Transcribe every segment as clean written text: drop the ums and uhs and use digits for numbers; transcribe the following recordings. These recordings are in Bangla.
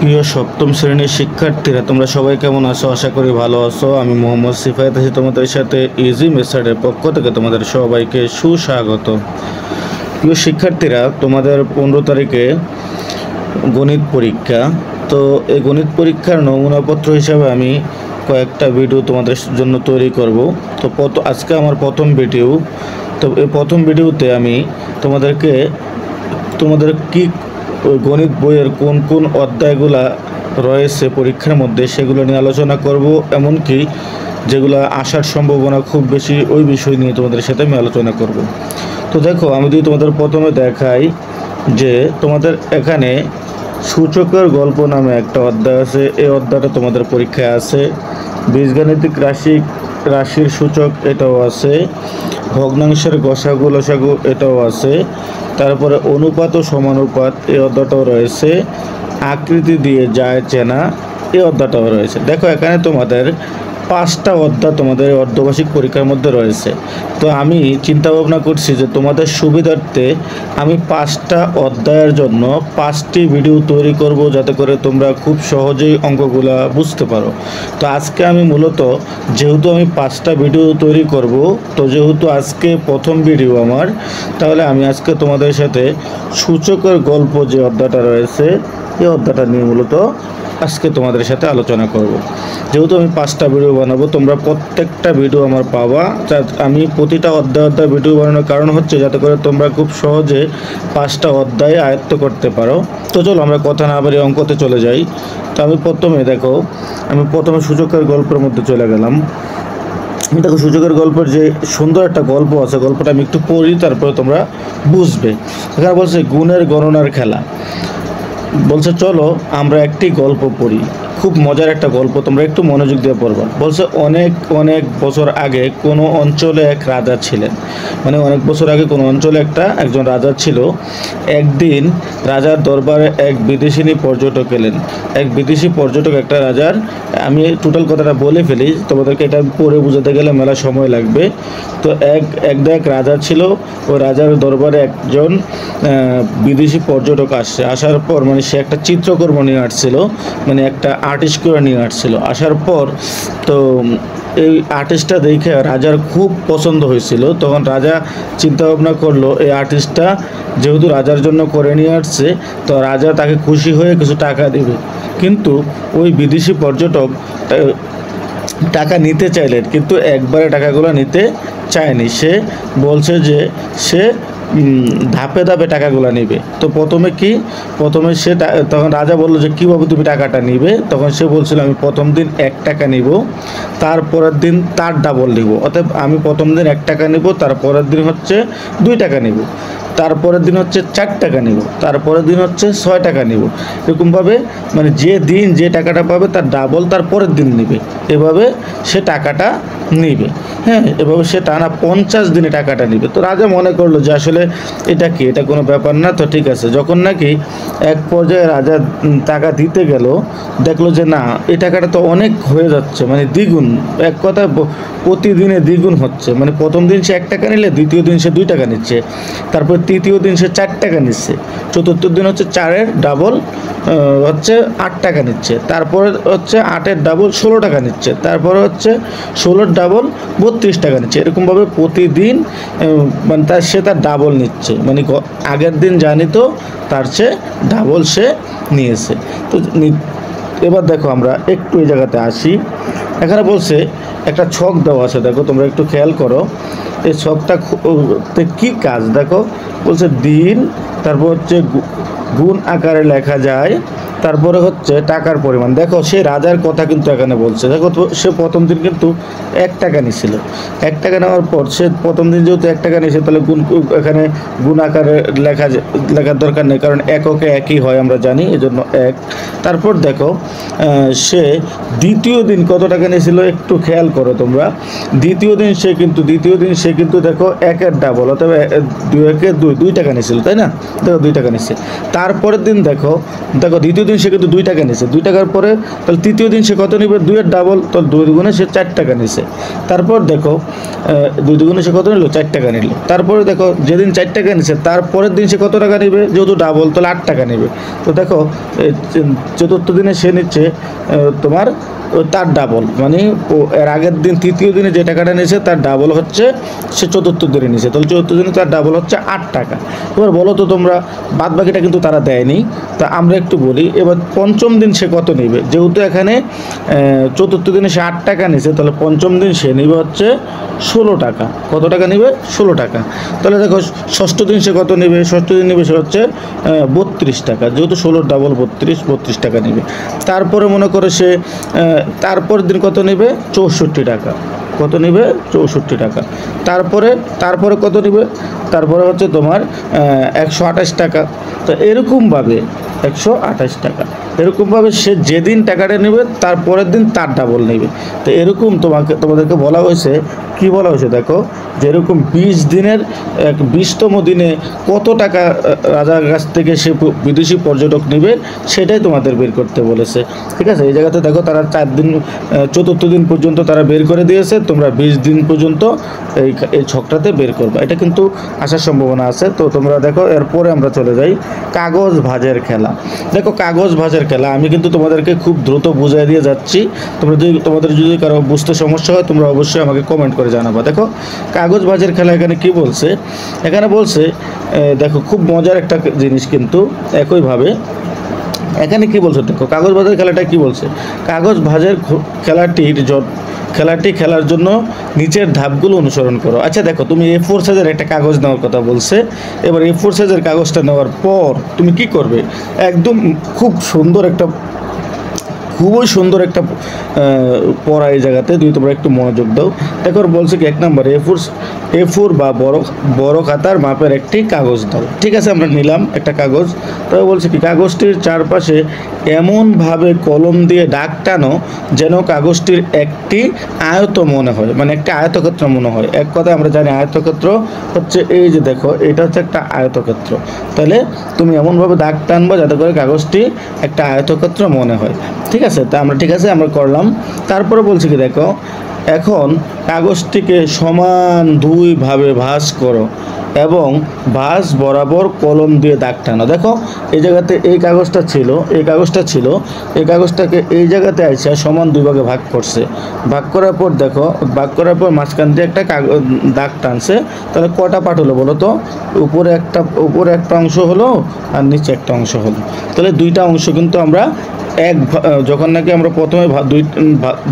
প্রিয় সপ্তম শ্রেণীর শিক্ষার্থীরা, তোমরা সবাই কেমন আছো? আশা করি ভালো আছো। আমি মোহাম্মদ সিফায়েত আছি তোমাদের সাথে ইজি মেথডের পক্ষ থেকে তোমাদের সবাইকে সুস্বাগত। প্রিয় শিক্ষার্থীরা, তোমাদের 15 তারিখে গণিত পরীক্ষা। তো এই গণিত পরীক্ষার নমুনাপত্র হিসাবে আমি কয়েকটা ভিডিও তোমাদের জন্য তৈরি করব। তো আজকে আমার প্রথম ভিডিও। তো এই প্রথম ভিডিওতে আমি তোমাদের কি গণিত বইয়ের কোন কোন অধ্যায়গুলা রয়েছে পরীক্ষার মধ্যে সেগুলো নিয়ে আলোচনা করব, এমনকি যেগুলো আসার সম্ভাবনা খুব বেশি ওই বিষয় নিয়ে তোমাদের সাথে আমি আলোচনা করব। তো দেখো, আমি যদি তোমাদের প্রথমে দেখাই যে তোমাদের এখানে সূচকের গল্প নামে একটা অধ্যায় আছে। এই অধ্যায়টা তোমাদের পরীক্ষায় আছে। বীজগাণিতিক রাশির সূচক এটাও আছে। ভগ্নাংশের গসাগু লসাগু এটাও আছে। তারপরে অনুপাত ও সমানুপাত এই অধ্যায়টাও রয়েছে। আকৃতি দিয়ে যায় চেনা এই অধ্যায়টাও রয়েছে। দেখো, এখানে তোমাদের 5টা অধ্যায় তোমাদের অর্ধবার্ষিক পরীক্ষার মধ্যে রয়েছে। তো আমি চিন্তা ভাবনা করছি যে তোমাদের সুবিধার্থে আমি 5টা অধ্যায়ের জন্য 5টি ভিডিও তৈরি করব, যাতে করে তোমরা খুব সহজেই অঙ্কগুলা বুঝতে পারো। তো আজকে আমি মূলত, যেহেতু আমি 5টা ভিডিও তৈরি করব, তো যেহেতু আজকে প্রথম ভিডিও আমার, তাহলে আমি আজকে তোমাদের সাথে সূচকের গল্প যে অধ্যায়টা রয়েছে এই অধ্যায়টা নিয়ে মূলত আজকে তোমাদের সাথে আলোচনা করব। যেহেতু আমি 5টা ভিডিও বানাবো, তোমরা প্রত্যেকটা ভিডিও আমার পাবা। আমি প্রতিটা অধ্যায় ভিডিও বানানোর কারণ হচ্ছে যাতে করে তোমরা খুব সহজে 5টা অধ্যায় আয়ত্ত করতে পারো। তো চলো আমরা কথা না বাড়িয়ে অঙ্কতে চলে যাই। তো আমি প্রথমে সূচকের গল্পের মধ্যে চলে গেলাম। দেখো, সূচকের গল্পের যে সুন্দর একটা গল্প আছে, গল্পটা আমি একটু পড়ি, তারপরে তোমরা বুঝবে। এখানে বলছে গুণের গণনার খেলা। বলছে চলো আমরা একটি গল্প পড়ি, খুব মজার একটা গল্প, তোমরা একটু মনোযোগ দিয়ে পড়বা। বলছে অনেক অনেক বছর আগে কোনো অঞ্চলে এক রাজা ছিলেন। মানে অনেক বছর আগে কোনো অঞ্চলে একজন রাজা ছিল। একদিন রাজার দরবারে এক বিদেশিনী পর্যটক এলেন। এক বিদেশি পর্যটক একটা রাজার, আমি টোটাল কথাটা বলে ফেলি, তোমাদেরকে এটা পড়ে বোঝাতে গেলে মেলা সময় লাগবে। তো এক রাজা ছিল। ওই রাজার দরবারে একজন বিদেশি পর্যটক আসার পর, মানে সে একটা চিত্রকর্ম নিয়ে আসছিল, মানে একটা আর্টিস্ট করে নিয়ে আসছিল। আসার পর তো এই আর্টিস্টটা দেখে রাজার খুব পছন্দ হয়েছিল। তখন রাজা চিন্তা ভাবনা করলো, এই আর্টিস্টটা যেহেতু রাজার জন্য করে নিয়ে আসছে, তো রাজা তাকে খুশি হয়ে কিছু টাকা দেবে। কিন্তু ওই বিদেশি পর্যটক টাকা নিতে চাইলেন, কিন্তু একবারে টাকাগুলো নিতে চায়নি। সে বলছে যে সে ধাপে ধাপে টাকাগুলো নেবে। তো প্রথমে সে তখন রাজা বললো যে কীভাবে তুমি টাকাটা নিবে? তখন সে বলছিল আমি প্রথম দিন 1 টাকা নিব, তারপরের দিন তার ডাবল নিব। অতএব আমি প্রথম দিন 1 টাকা নিব, তারপরের দিন হচ্ছে 2 টাকা নিব, তারপরের দিন হচ্ছে 4 টাকা নিব, তারপরের দিন হচ্ছে 6 টাকা নিব। এরকমভাবে মানে যে দিন যে টাকাটা পাবে তার ডাবল তার পরের দিন নেবে। এভাবে সে টাকাটা নিবে। হ্যাঁ, এভাবে সে টানা 50 দিনে টাকাটা নিবে। তো রাজা মনে করলো যে আসলে এটা কোনো ব্যাপার না। তো ঠিক আছে, যখন নাকি এক পর্যায়ে রাজা টাকা দিতে গেল, দেখলো যে না, এই টাকাটা তো অনেক হয়ে যাচ্ছে, মানে দ্বিগুণ, এক কথা প্রতিদিনে দ্বিগুণ হচ্ছে। মানে প্রথম দিন সে 1 টাকা নিলে, দ্বিতীয় দিন সে 2 টাকা নিচ্ছে, তারপর তৃতীয় দিন সে 4 টাকা নিচ্ছে, চতুর্থ দিন হচ্ছে 4-এর ডাবল হচ্ছে 8 টাকা নিচ্ছে, তারপরে হচ্ছে 8-এর ডাবল 16 টাকা নিচ্ছে, তারপরে হচ্ছে 16-এর ডাবল 32 টাকা নিচ্ছে। এরকমভাবে প্রতিদিন মানে তার ডাবল নিচ্ছে, মানে আগের দিন জানি তো তার চেয়ে ডাবল সে নিয়েছে। তো এবার দেখো, আমরা একটু এই জায়গাতে আসি। এখানে বলছে একটা ছক দেওয়া আছে, দেখো তোমরা একটু খেয়াল করো। এই ছকটা কি কাজ দেখো। বলছে দিন, তারপর হচ্ছে গুণ আকারে লেখা যায়, তারপরে হচ্ছে টাকার পরিমাণ। দেখো, সে রাজার কথা কিন্তু এখানে বলছে। দেখো, তো সে প্রথম দিন কিন্তু 1 টাকা নিছিল। 1 টাকা নেওয়ার পর সে প্রথম দিন যেহেতু 1 টাকা নিয়েছে, তাহলে এখানে গুণ আকারে লেখার দরকার নেই, কারণ এককে একই হয় আমরা জানি, এজন্য 1। তারপর দেখো, সে দ্বিতীয় দিন কত টাকা নিয়েছিল একটু খেয়াল করো তোমরা। দ্বিতীয় দিন সে কিন্তু দেখো 1-এর ডাবল, অথবা 2 টাকা নিয়েছিল, তাই না? দেখো 2 টাকা নিচ্ছে। তারপরের দিন দেখো দ্বিতীয় দিন দিন সে কিন্তু 2 টাকা নিছে, 2 টাকার পরে তাহলে তৃতীয় দিন সে কত নেবে, 2 এর ডাবল, তো 2 দুগুণে সে 4 টাকা নিছে। তারপর দেখো 2 দুগুণে সে কত নিল, 4 টাকা নিল। তারপরে দেখো যেদিন 4 টাকা নিছে তারপরের দিন সে কত টাকা নেবে, যেহেতু ডাবল তাহলে 8 টাকা নেবে। তো দেখো চতুর্থ দিনে সে নিচ্ছে তোমার তার ডাবল, মানে এর আগের দিন তৃতীয় দিনে যে টাকাটা নিয়েছে তার ডাবল হচ্ছে সে চতুর্থ দিনে নিয়েছে, তাহলে চতুর্থ দিনে তার ডাবল হচ্ছে 8 টাকা। এবার বলো তো তোমরা, বাদ বাকিটা কিন্তু তারা দেয়নি, তা আমরা একটু বলি। এবার পঞ্চম দিন সে কত নেবে, যেহেতু এখানে চতুর্থ দিনে সে 8 টাকা নিয়েছে, তাহলে পঞ্চম দিন সে নেবে হচ্ছে 16 টাকা। কত টাকা নেবে, 16 টাকা। তাহলে দেখো ষষ্ঠ দিন সে কত নেবে, ষষ্ঠ দিন নেবে সে হচ্ছে 32 টাকা, যেহেতু 16 ডাবল 32 টাকা নেবে। তারপরে মনে করে সে তারপরের দিন কত নেবে, 64 টাকা। কত নেবে, 64 টাকা। তারপরে কত নেবে, তারপরে হচ্ছে তোমার 128 টাকা। তো এরকমভাবে 128 টাকা, এরকমভাবে সে যেদিন টাকাটা নেবে তারপরের দিন তার ডাবল নেবে। তো এরকম তোমাদেরকে বলা হয়েছে, কি বলা হয়েছে দেখো, যেরকম 20 দিনের 20তম দিনে কত টাকা রাজার কাছ থেকে সে বিদেশি পর্যটক নেবে সেটাই তোমাদের বের করতে বলেছে। ঠিক আছে, এই জায়গাতে দেখো তারা 4 দিন, চতুর্থ দিন পর্যন্ত তারা বের করে দিয়েছে, তোমরা 20 দিন পর্যন্ত এই ছকটাতে বের করবে, এটা কিন্তু আসার সম্ভাবনা আছে। তো তোমরা দেখো, এরপরে আমরা চলে যাই কাগজ ভাঁজের খেলা। দেখো কাগজ ভাঁজের খেলা আমি কিন্তু তোমাদেরকে খুব দ্রুত বুঝিয়ে দিয়ে যাচ্ছি, তোমাদের যদি কারো বুঝতে সমস্যা হয় তোমরা অবশ্যই আমাকে কমেন্ট করে জানাবা। দেখো কাগজ ভাঁজের খেলা এখানে কি বলছে, এখানে বলছে দেখো খুব মজার একটা জিনিস, কিন্তু একইভাবে এখানে কি বলছে দেখো, কাগজ ভাঁজের খেলাটা কি বলছে, কাগজ ভাঁজের খেলাটি খেলার জন্য নিচের ধাপগুলো অনুসরণ করো। আচ্ছা দেখো, তুমি A4 সাইজের একটা কাগজ নেওয়ার কথা বলছে। এবার A4 সাইজের কাগজটা নেওয়ার পর তুমি কি করবে, একদম খুবই সুন্দর একটা পড়া এই জায়গাতে যদি তোমরা একটু মনোযোগ দাও। দেখো বলছে কি, 1 নম্বর A4 বা বড় খাতার মাপের একটি কাগজ দাও। ঠিক আছে, আমরা নিলাম একটা কাগজ। তবে বলছে কি, কাগজটির চারপাশে এমনভাবে কলম দিয়ে দাগ টানো যেন কাগজটির একটি আয়ত মনে হয়, মানে একটা আয়তক্ষেত্র মনে হয়। এক কথায় আমরা জানি আয়তক্ষেত্র হচ্ছে এই যে দেখো, এটা হচ্ছে একটা আয়তক্ষেত্র। তাহলে তুমি এমনভাবে দাগ টানবো যাতে করে কাগজটি একটা আয়তক্ষেত্র মনে হয়। ঠিক আছে, তা আমরা আমরা করলাম। তারপরে বলছি কি দেখো, এখন কাগজটিকে সমান 2 ভাবে ভাঁজ করো এবং ভাঁজ বরাবর কলম দিয়ে দাগ টানো। দেখো এই জায়গাতে এই কাগজটাকে এই জায়গাতে আইসা সমান 2 ভাগে ভাগ করছে। ভাগ করার পর মাঝখান দিয়ে একটা দাগ টানছে। তাহলে কটা পার্ট হলো বলো তো, উপরে একটা অংশ হলো আর নিচে একটা অংশ হলো। তাহলে 2টা অংশ কিন্তু আমরা যখন নাকি আমরা প্রথমে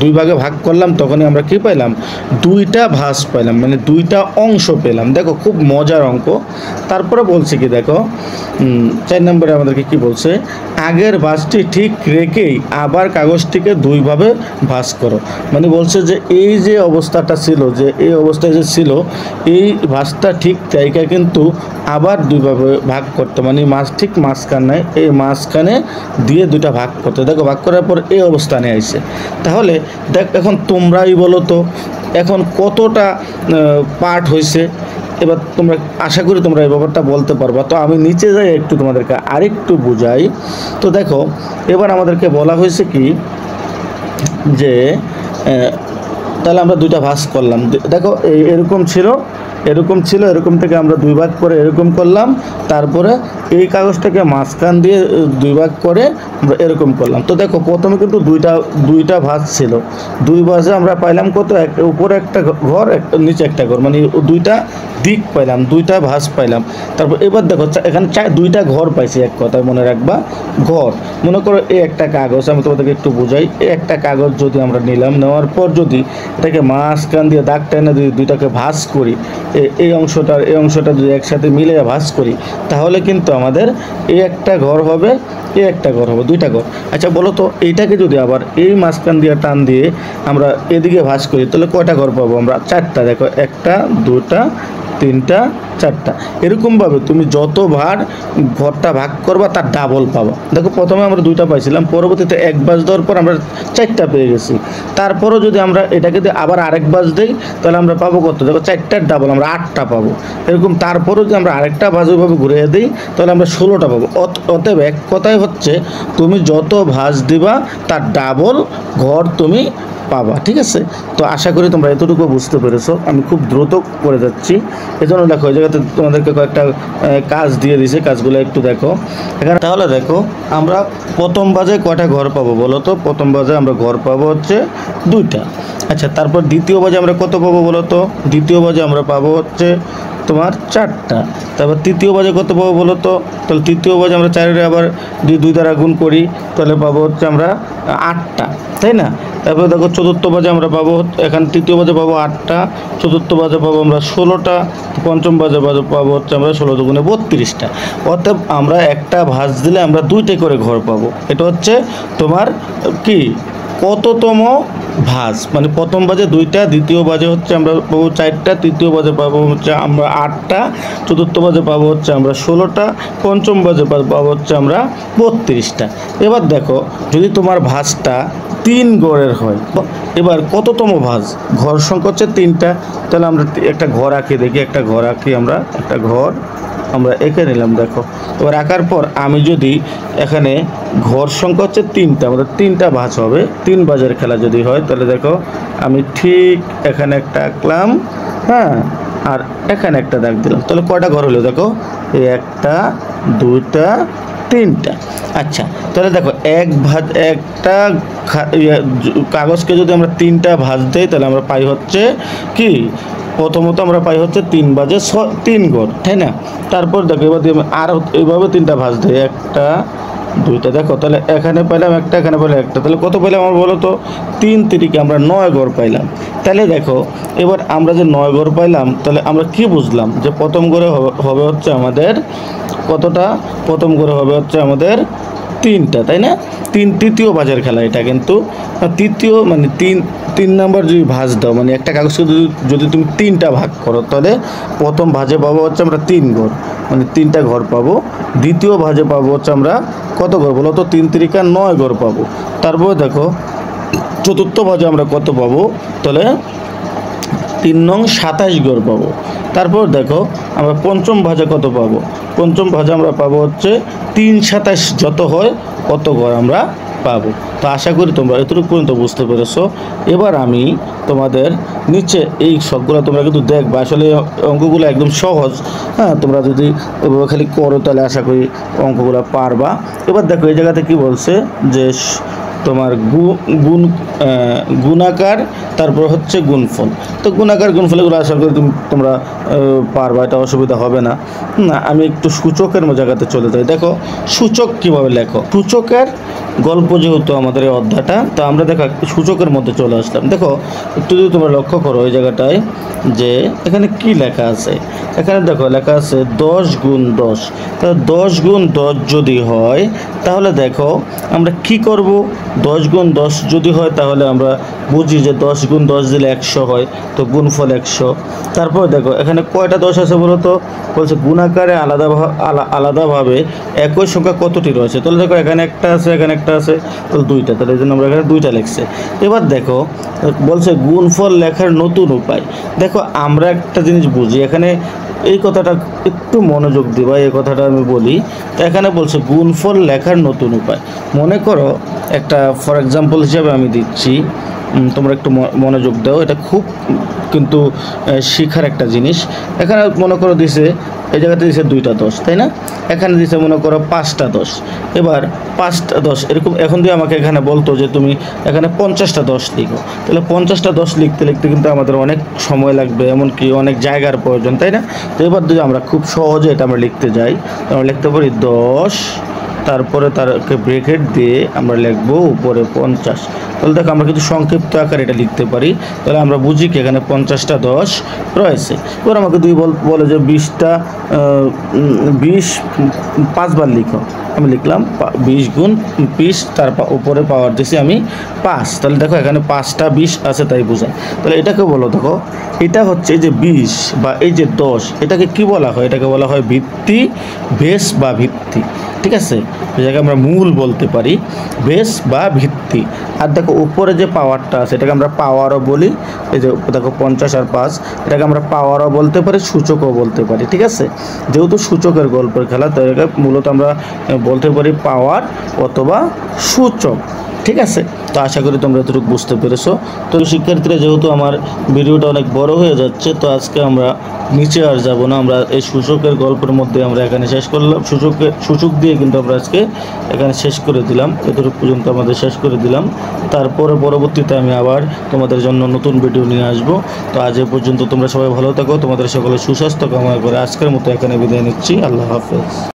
2 ভাগে ভাগ করলাম তখনই আমরা কি পাইলাম, 2টা ভাঁজ পাইলাম, মানে 2টা অংশ পেলাম। দেখো খুব মজার অঙ্ক। তারপরে বলছে কি দেখো, 4 নম্বরে আমাদেরকে কি বলছে, আগের ভাঁজটি ঠিক রেখেই আবার কাগজটিকে 2 ভাবে ভাঁজ করো। মানে বলছে যে এই যে অবস্থাটা ছিল, যে এই অবস্থায় যে ছিল, এই ভাঁজটা ঠিক জায়গায় কিন্তু আবার 2 ভাবে ভাগ করতে, মানে ঠিক মাঝখানে, এই মাঝখানে দিয়ে 2টা ভাগ করতে। দেখো ভাগ করার পর এই অবস্থানে আইছে। তাহলে দেখ, এখন তোমরাই বলো তো এখন কতটা পার্ট হয়েছে। এবার তোমরা আশা করি তোমরা এই ব্যাপারটা বলতে পারবা। তো আমি নিচে যাই একটু তোমাদেরকে আরেকটু বুঝাই। তো দেখো এবার আমাদেরকে বলা হয়েছে কি, যে তাহলে আমরা 2টা ভাঁজ করলাম। দেখো এরকম ছিল, এরকম থেকে আমরা 2 ভাগ করে এরকম করলাম। তারপরে এই কাগজটাকে মাঝখান দিয়ে 2 ভাগ করে আমরা এরকম করলাম। তো দেখো প্রথমে কিন্তু দুইটা ভাঁজ ছিল, 2 ভাঁজে আমরা পাইলাম কত, উপরে একটা ঘর নিচে একটা ঘর, মানে 2টা দিক পাইলাম, 2টা ভাঁজ পাইলাম। তারপর এবার দেখো এখানে 2টা ঘর পাইছি, এক কথায় মনে রাখবা ঘর। মনে করো এই একটা কাগজ, আমি তোমাদেরকে একটু বুঝাই। এই একটা কাগজ যদি আমরা নিলাম, নেওয়ার পর যদি এটাকে মাঝখান দিয়ে দাগ টেনে যদি 2টাকে ভাঁজ করি, এই অংশটা যদি একসাথে মিলে ভাঁজ করি, তাহলে কিন্তু আমাদের এই একটা ঘর হবে, এই একটা ঘর হবে, 2টা ঘর। আচ্ছা বলো তো, এইটাকে যদি আবার এই মাঝখান দিয়ে টান দিয়ে আমরা এদিকে ভাঁজ করি, তাহলে কয়টা ঘর পাবো আমরা, 4টা। দেখো 1, 2, তিনটা, চারটা। এরকমভাবে তুমি যতবার ঘরটা ভাগ করবা তার ডাবল পাবা। দেখো প্রথমে আমরা দুইটা পাইছিলাম, পরবর্তীতে এক বাজ দেওয়ার পর আমরা চারটা পেয়ে গেছি। তারপরও যদি আমরা এটাকে দিয়ে আবার আরেক বাজ দিই তাহলে আমরা পাবো কত? দেখো চারটার ডাবল আমরা 8টা পাবো। এরকম তারপরও যদি আমরা আরেকটা ভাঁজ ওইভাবে ঘুরিয়ে দিই তাহলে আমরা 16টা পাবো। অতএব এক কথায় হচ্ছে তুমি যত ভাঁজ দিবা তার ডাবল ঘর তুমি পাবা। ঠিক আছে, তো আশা করি তোমরা এতটুকু বুঝতে পেরেছো। আমি খুব দ্রুত করে যাচ্ছি, এজন্য দেখো এই জায়গাতে তোমাদেরকে কয়েকটা কাজ দিয়ে দিয়েছে, কাজগুলো একটু দেখো এখানে। তাহলে দেখো আমরা প্রথম বাজে কয়টা ঘর পাবো বলো তো? প্রথম বাজে আমরা ঘর পাবো হচ্ছে 2টা। আচ্ছা, তারপর দ্বিতীয় বাজে আমরা কত পাবো বলো তো? দ্বিতীয় বাজে আমরা পাবো হচ্ছে তোমার 4টা। তারপর তৃতীয় বাজে কত পাবো বলো তো? তাহলে তৃতীয় বাজে আমরা 4-এর আবার 2 দ্বারা গুণ করি, তাহলে পাবো হচ্ছে আমরা 8টা, তাই না? তারপরে দেখো চতুর্থ বাজে আমরা পাবো, এখানে তৃতীয় বাজে পাবো 8টা, চতুর্থ বাজে পাবো আমরা 16টা, পঞ্চম বাজে পাবো হচ্ছে আমরা 16 দুগুণে 32টা। অতএব আমরা একটা ভাঁজ দিলে আমরা 2টে করে ঘর পাবো। এটা হচ্ছে তোমার কি কততম ভাঁজ, মানে প্রথম বাজে 2টা, দ্বিতীয় বাজে হচ্ছে আমরা পাবো 4টা, তৃতীয় বাজে পাবো হচ্ছে আমরা 8টা, চতুর্থ বাজে পাবো হচ্ছে আমরা 16টা, পঞ্চম বাজে পাবো হচ্ছে আমরা 32টা। এবার দেখো যদি তোমার ভাঁজটা 3 ঘরের হয়, এবার কততম ভাঁজ? ঘর সংখ্যা হচ্ছে 3টা, তাহলে আমরা একটা ঘর আঁকি দেখি। একটা ঘর আঁকি, আমরা একটা ঘর আমরা এঁকে নিলাম। দেখো এবার আঁকার পর আমি যদি এখানে ঘর সংখ্যা হচ্ছে 3টা, আমাদের 3টা ভাঁজ হবে। 3 ভাঁজের খেলা যদি হয় তাহলে দেখো আমি ঠিক এখানে একটা আঁকলাম, হ্যাঁ, আর এখানে একটা দাগ দিলাম। তাহলে কয়টা ঘর হলো দেখো? এই 1টা, 2টা, 3টা। আচ্ছা, তাহলে দেখো একটা কাগজকে যদি আমরা 3টা ভাঁজ দিই তাহলে আমরা পাই হচ্ছে কি? প্রথমত আমরা পাই হচ্ছে 3 বাজে 3 ঘর, তাই না? তারপর দেখো এবার আর এইভাবে 3টা ভাঁজ দিই, 1টা, 2টা। দেখো তাহলে এখানে পাইলাম একটা, এখানে পাইলাম একটা, তাহলে কত পাইলাম আমরা বলো তো? 3 তিরিকে আমরা 9 ঘর পাইলাম। তাহলে দেখো এবার আমরা যে 9 ঘর পাইলাম, তাহলে আমরা কি বুঝলাম? যে প্রথম ঘরে হবে হচ্ছে আমাদের কতটা? প্রথম ঘরে হবে হচ্ছে আমাদের 3টা, তাই না? তৃতীয় ভাঁজের খেলা এটা, কিন্তু তৃতীয় মানে 3 নাম্বার যদি ভাঁজ দাও, মানে একটা কাগজকে যদি তুমি 3টা ভাগ করো তাহলে প্রথম ভাঁজে পাবো হচ্ছে আমরা 3 ঘর, মানে 3টা ঘর পাবো। দ্বিতীয় ভাঁজে পাবো হচ্ছে আমরা কত ঘর বলো তো? 3 তিরিকা 9 ঘর পাবো। তারপরে দেখো চতুর্থ ভাঁজে আমরা কত পাবো? তাহলে 3 নং 27 ঘর পাবো। তারপর দেখো আমরা পঞ্চম ভাঁজে কত পাবো? পঞ্চম ভাঁজে আমরা পাবো হচ্ছে 3 27, যত হয় কত ঘর আমরা পাবো। তো আশা করি তোমরা এতটুকু পর্যন্ত বুঝতে পেরেছো। এবার আমি তোমাদের নিচে এই সবগুলো তোমরা কিন্তু দেখবা, আসলে অঙ্কগুলো একদম সহজ, হ্যাঁ, তোমরা যদি এভাবে খালি করো তাহলে আশা করি অঙ্কগুলো পারবা। এবার দেখো এই জায়গাতে কি বলছে যে তোমার গুণাকার, তারপর হচ্ছে গুণফল। তো গুণাকার গুণফলগুলো আশা করি তোমরা পারবা, এটা অসুবিধা হবে না। আমি একটু সূচকের জায়গাতে চলে যাই। দেখো সূচক কিভাবে লেখো। সূচকের গল্প যেহেতু আমাদের এই অধ্যায়টা, তো আমরা দেখো সূচকের মধ্যে চলে আসলাম। দেখো একটু যদি তোমরা লক্ষ্য করো এই জায়গাটায় যে এখানে কি লেখা আছে, এখানে দেখো লেখা আছে 10 গুণ 10। তাহলে 10 গুণ 10 যদি হয় তাহলে দেখো আমরা কি করব? 10 গুণ 10 যদি হয় তাহলে আমরা বুঝি যে 10 গুণ 10 দিলে 100 হয়, তো গুণফল 100। তারপর দেখো এখানে কয়টা 10 আছে বলো তো? বলছে গুণাকারে আলাদাভাবে একই সংখ্যা কতটি রয়েছে? তাহলে দেখো এখানে একটা আছে, এখানে একটা আছে, তাহলে 2টা, তাহলে এই জন্য আমরা এখানে 2টা লিখছে। এবার দেখো বলছে গুণফল লেখার নতুন উপায়। দেখো আমরা একটা জিনিস বুঝি, এখানে এই কথাটা একটু মনোযোগ দিবা, এই কথাটা আমি বলি। তো এখানে বলছে গুণফল লেখার নতুন উপায়। মনে করো একটা ফর এক্সাম্পল হিসাবে আমি দিচ্ছি, তোমরা একটু মনোযোগ দাও, এটা খুব কিন্তু শিখার একটা জিনিস। এখানে মনে করো দিছে এই জায়গাতে দিছে 2টা 10, তাই না? এখানে দিছে মনে করো 5টা 10। এবার 5টা 10 এরকম এখন দিয়ে আমাকে এখানে বলতো যে তুমি এখানে 50টা 10 লিখো, তাহলে 50টা 10 লিখতে লিখতে কিন্তু আমাদের অনেক সময় লাগবে, এমনকি অনেক জায়গার প্রয়োজন, তাই না? তো এবার যদি আমরা খুব সহজে এটা আমরা লিখতে যাই, আমরা লিখতে পারি 10, তারপরে তারকে ব্রেকেট দিয়ে আমরা লিখবো উপরে 50। তাহলে দেখো আমরা কিন্তু সংক্ষিপ্ত আকারে এটা লিখতে পারি। তাহলে আমরা বুঝি কি এখানে 50টা 10 রয়েছে। এবার আমাকে বলে যে 20টা 20 5বার লিখো। আমি লিখলাম 20 গুণ 20, তার উপরে পাওয়ার দিছি আমি 5। তাহলে দেখো এখানে 5টা 20 আছে তাই বোঝায়। তাহলে এটাকে বলো, দেখো এটা হচ্ছে এই যে 20 বা এই যে 10, এটাকে কি বলা হয়? এটাকে বলা হয় ভিত্তি, বেস বা ভিত্তি। ঠিক আছে, এটাকে আমরা মূল বলতে পারি, বেস বা ভিত্তি। আর দেখো উপরে যে পাওয়ারটা আছে এটাকে আমরা পাওয়ারও বলি। এই যে দেখো 50 আর 5, এটাকে আমরা পাওয়ারও বলতে পারি, সূচকও বলতে পারি। ঠিক আছে, যেহেতু সূচকের গল্পের খেলা, তো এটাকে মূলত আমরা বলতে পারি পাওয়ার অথবা সূচক। ঠিক আছে, তো আশা করি তোমরা এতটুকু বুঝতে পেরেছো। তো শিক্ষার্থীরা, যেহেতু আমার ভিডিওটা অনেক বড় হয়ে যাচ্ছে, তো আজকে আমরা নিচে আর যাব না। আমরা এই সূচকের গল্পের মধ্যে আমরা এখানে শেষ করলাম। সূচক দিয়ে কিন্তু আমরা আজকে এখানে শেষ করে দিলাম, এতটুকু পর্যন্ত আমাদের শেষ করে দিলাম। তারপরে পরবর্তীতে আমি আবার তোমাদের জন্য নতুন ভিডিও নিয়ে আসবো। তো আজ এ পর্যন্ত তোমরা সবাই ভালো থাকো, তোমাদের সকলে সুস্বাস্থ্য কামনা করে আজকের মতো এখানে বিদায় নিচ্ছি। আল্লাহ হাফেজ।